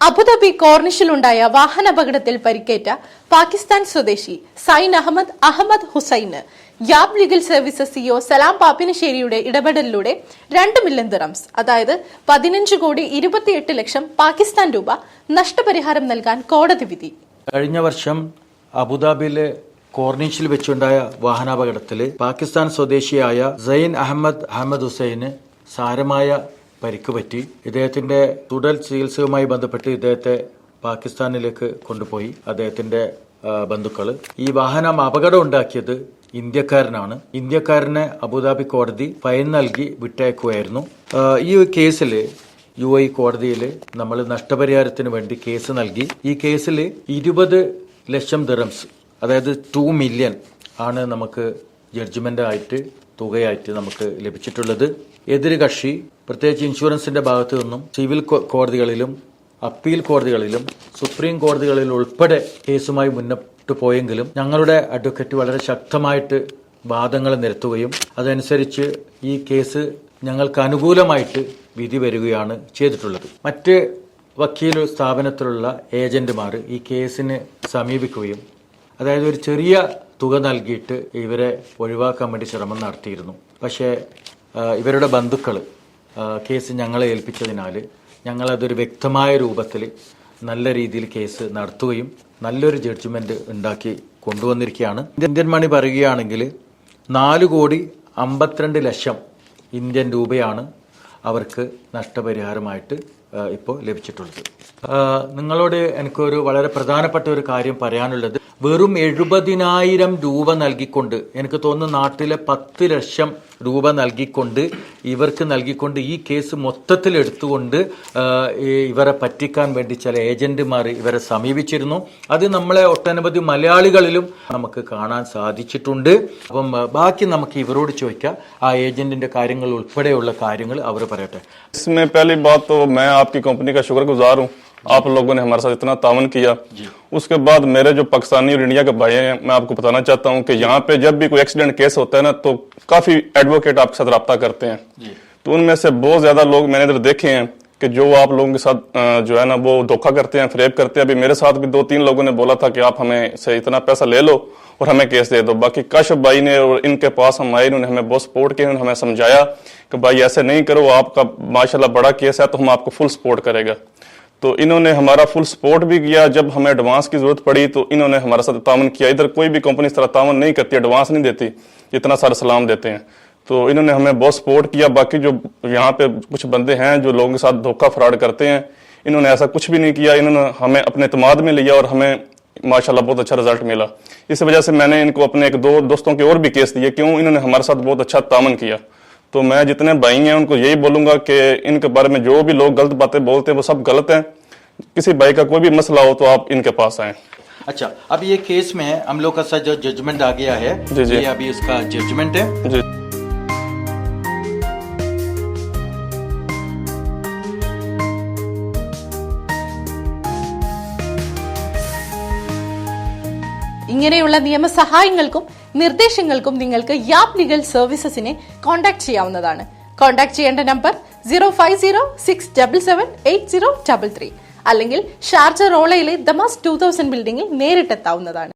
Abu Dhabi കോർണിഷിലുണ്ടായ വാഹനാപകടത്തിൽ പരിക്കേറ്റ പാകിസ്ഥാൻ സ്വദേശി സൈൻ അഹമ്മദ് ഹുസൈന് യാബ് ലീഗൽ സർവീസസ് സിഇഒ സലാം പാപ്പിനിശ്ശേരിയുടെ ഇടപെടലിലൂടെ 2 മില്യൺ ദിറംസ് അതായത് 15,28,00,000 പാകിസ്ഥാൻ രൂപ നഷ്ടപരിഹാരം നൽകാൻ കോടതി വിധി. കഴിഞ്ഞ വർഷം അബുദാബിയിലെ കോർണിഷിൽ വെച്ചുണ്ടായ വാഹനാപകടത്തിൽ പാകിസ്ഥാൻ സ്വദേശിയായ സൈൻ അഹമ്മദ് ഹുസൈന് സാരമായ പരിക്ക് പറ്റി. ഇദ്ദേഹത്തിന്റെ തുടർ ചികിത്സയുമായി ബന്ധപ്പെട്ട് ഇദ്ദേഹത്തെ പാകിസ്ഥാനിലേക്ക് കൊണ്ടുപോയി. അദ്ദേഹത്തിന്റെ ബന്ധുക്കള് ഈ വാഹനം അപകടം ഉണ്ടാക്കിയത് ഇന്ത്യക്കാരനാണ്. ഇന്ത്യക്കാരനെ അബുദാബി കോടതി ഫൈൻ നൽകി വിട്ടയക്കുകയായിരുന്നു. ഈ കേസിൽ UAE കോടതിയിൽ നമ്മൾ നഷ്ടപരിഹാരത്തിന് വേണ്ടി കേസ് നൽകി. ഈ കേസിൽ 20 ലക്ഷം ദിറംസ് അതായത് 2 മില്യൺ ആണ് നമുക്ക് ജഡ്ജ്മെന്റ് ആയിട്ട് തുകയായിട്ട് നമുക്ക് ലഭിച്ചിട്ടുള്ളത്. എതിര് കക്ഷി പ്രത്യേകിച്ച് ഇൻഷുറൻസിന്റെ ഭാഗത്തു നിന്നും സിവിൽ കോടതികളിലും അപ്പീൽ കോടതികളിലും സുപ്രീം കോടതികളിൽ ഉൾപ്പെടെ കേസുമായി മുന്നോട്ട് പോയെങ്കിലും ഞങ്ങളുടെ അഡ്വക്കേറ്റ് വളരെ ശക്തമായിട്ട് വാദങ്ങൾ നിരത്തുകയും അതനുസരിച്ച് ഈ കേസ് ഞങ്ങൾക്ക് അനുകൂലമായിട്ട് വിധി വരികയാണ് ചെയ്തിട്ടുള്ളത്. മറ്റ് വക്കീൽ സ്ഥാപനത്തിലുള്ള ഏജന്റുമാർ ഈ കേസിന് സമീപിക്കുകയും അതായത് ഒരു ചെറിയ തുക നൽകിയിട്ട് ഇവരെ ഒഴിവാക്കാൻ വേണ്ടി ശ്രമം നടത്തിയിരുന്നു. പക്ഷേ ഇവരുടെ ബന്ധുക്കൾ കേസ് ഞങ്ങളെ ഏൽപ്പിച്ചതിനാൽ ഞങ്ങളതൊരു വ്യക്തമായ രൂപത്തിൽ നല്ല രീതിയിൽ കേസ് നടത്തുകയും നല്ലൊരു ജഡ്ജ്മെന്റ് ഉണ്ടാക്കി കൊണ്ടുവന്നിരിക്കുകയാണ്. ഇന്ത്യൻ മണി പറയുകയാണെങ്കിൽ 4,52,00,000 ഇന്ത്യൻ രൂപയാണ് അവർക്ക് നഷ്ടപരിഹാരമായിട്ട് ഇപ്പോൾ ലഭിച്ചിട്ടുള്ളത്. നിങ്ങളോട് എനിക്കൊരു വളരെ പ്രധാനപ്പെട്ട ഒരു കാര്യം പറയാനുള്ളത്, വെറും 70,000 രൂപ നൽകിക്കൊണ്ട്, എനിക്ക് തോന്നുന്നു നാട്ടിലെ 10 ലക്ഷം രൂപ നൽകിക്കൊണ്ട് ഇവർക്ക് നൽകിക്കൊണ്ട് ഈ കേസ് മൊത്തത്തിൽ എടുത്തുകൊണ്ട് ഇവരെ പറ്റിക്കാൻ വേണ്ടി ചില ഏജന്റുമാർ ഇവരെ സമീപിച്ചിരുന്നു. അത് നമ്മളെ ഒട്ടനവധി മലയാളികളിലും നമുക്ക് കാണാൻ സാധിച്ചിട്ടുണ്ട്. അപ്പം ബാക്കി നമുക്ക് ഇവരോട് ചോദിക്കാം, ആ ഏജന്റിന്റെ കാര്യങ്ങൾ ഉൾപ്പെടെയുള്ള കാര്യങ്ങൾ അവർ പറയട്ടെ. इसमें पहली बात तो मैं आपकी कंपनी का शुक्रगुजार हूँ, आप लोगों ने हमारे साथ इतना तावन किया। उसके बाद मेरे जो पाकिस्तानी और इंडिया के भाई हैं, मैं आपको बताना चाहता हूँ कि यहाँ पे जब भी कोई एक्सीडेंट केस होता है ना, तो काफी एडवोकेट आपके साथ रब्ता करते हैं। तो उनमें से बहुत ज्यादा लोग मैंने इधर देखे हैं कि जो आप लोगों के साथ जो है ना वो धोखा करते हैं, फ्रेब करते हैं। अभी मेरे साथ भी 2-3 लोगों ने बोला था कि आप हमें से इतना पैसा ले लो और हमें केस दे दो। बाकी काशिफ भाई ने और इनके पास हम आए, इन्होंने हमें बहुत सपोर्ट किया, उन्होंने हमें समझाया कि भाई ऐसे नहीं करो, आपका माशाल्लाह बड़ा केस है तो हम आपको फुल सपोर्ट करेगा। तो इन्होंने हमारा फुल सपोर्ट भी किया। जब हमें एडवांस की जरूरत पड़ी तो इन्होंने हमारे साथ तावन किया। इधर कोई भी कंपनी इस तरह तावन नहीं करती, एडवांस नहीं देती, इतना सारा सलाम देते हैं। तो इन्होंने हमें बहुत सपोर्ट किया। बाकी जो यहाँ पे कुछ बंदे हैं जो लोगों के साथ धोखा फ्रॉड करते हैं, इन्होंने ऐसा कुछ भी नहीं किया। इन्होंने हमें अपने इत्मीनान में लिया और हमें माशाल्लाह बहुत अच्छा रिजल्ट मिला। इस वजह से मैंने इनको अपने 1-2 दोस्तों के और भी केस दिए, क्यों इन्होंने हमारे साथ बहुत अच्छा तावन किया। तो मैं जितने भाई हैं उनको यही बोलूंगा कि इनके बारे में जो भी लोग गलत बातें बोलते हैं वो सब गलत है। किसी भाई का कोई भी मसला हो तो आप इनके पास आए। अच्छा, अब ये केस में हम लोग का जो जजमेंट आ गया है, ये अभी इसका जजमेंट है जी। ഇങ്ങനെയുള്ള നിയമസഹായങ്ങൾക്കും നിർദ്ദേശങ്ങൾക്കും നിങ്ങൾക്ക് യാബ് ലീഗൽ സർവീസസിനെ കോൺടാക്ട് ചെയ്യാവുന്നതാണ്. കോൺടാക്ട് ചെയ്യേണ്ട നമ്പർ 05067780033 അല്ലെങ്കിൽ ഷാർജ റോളയിലെ ദമാസ് 2000 ബിൽഡിംഗിൽ നേരിട്ടെത്താവുന്നതാണ്.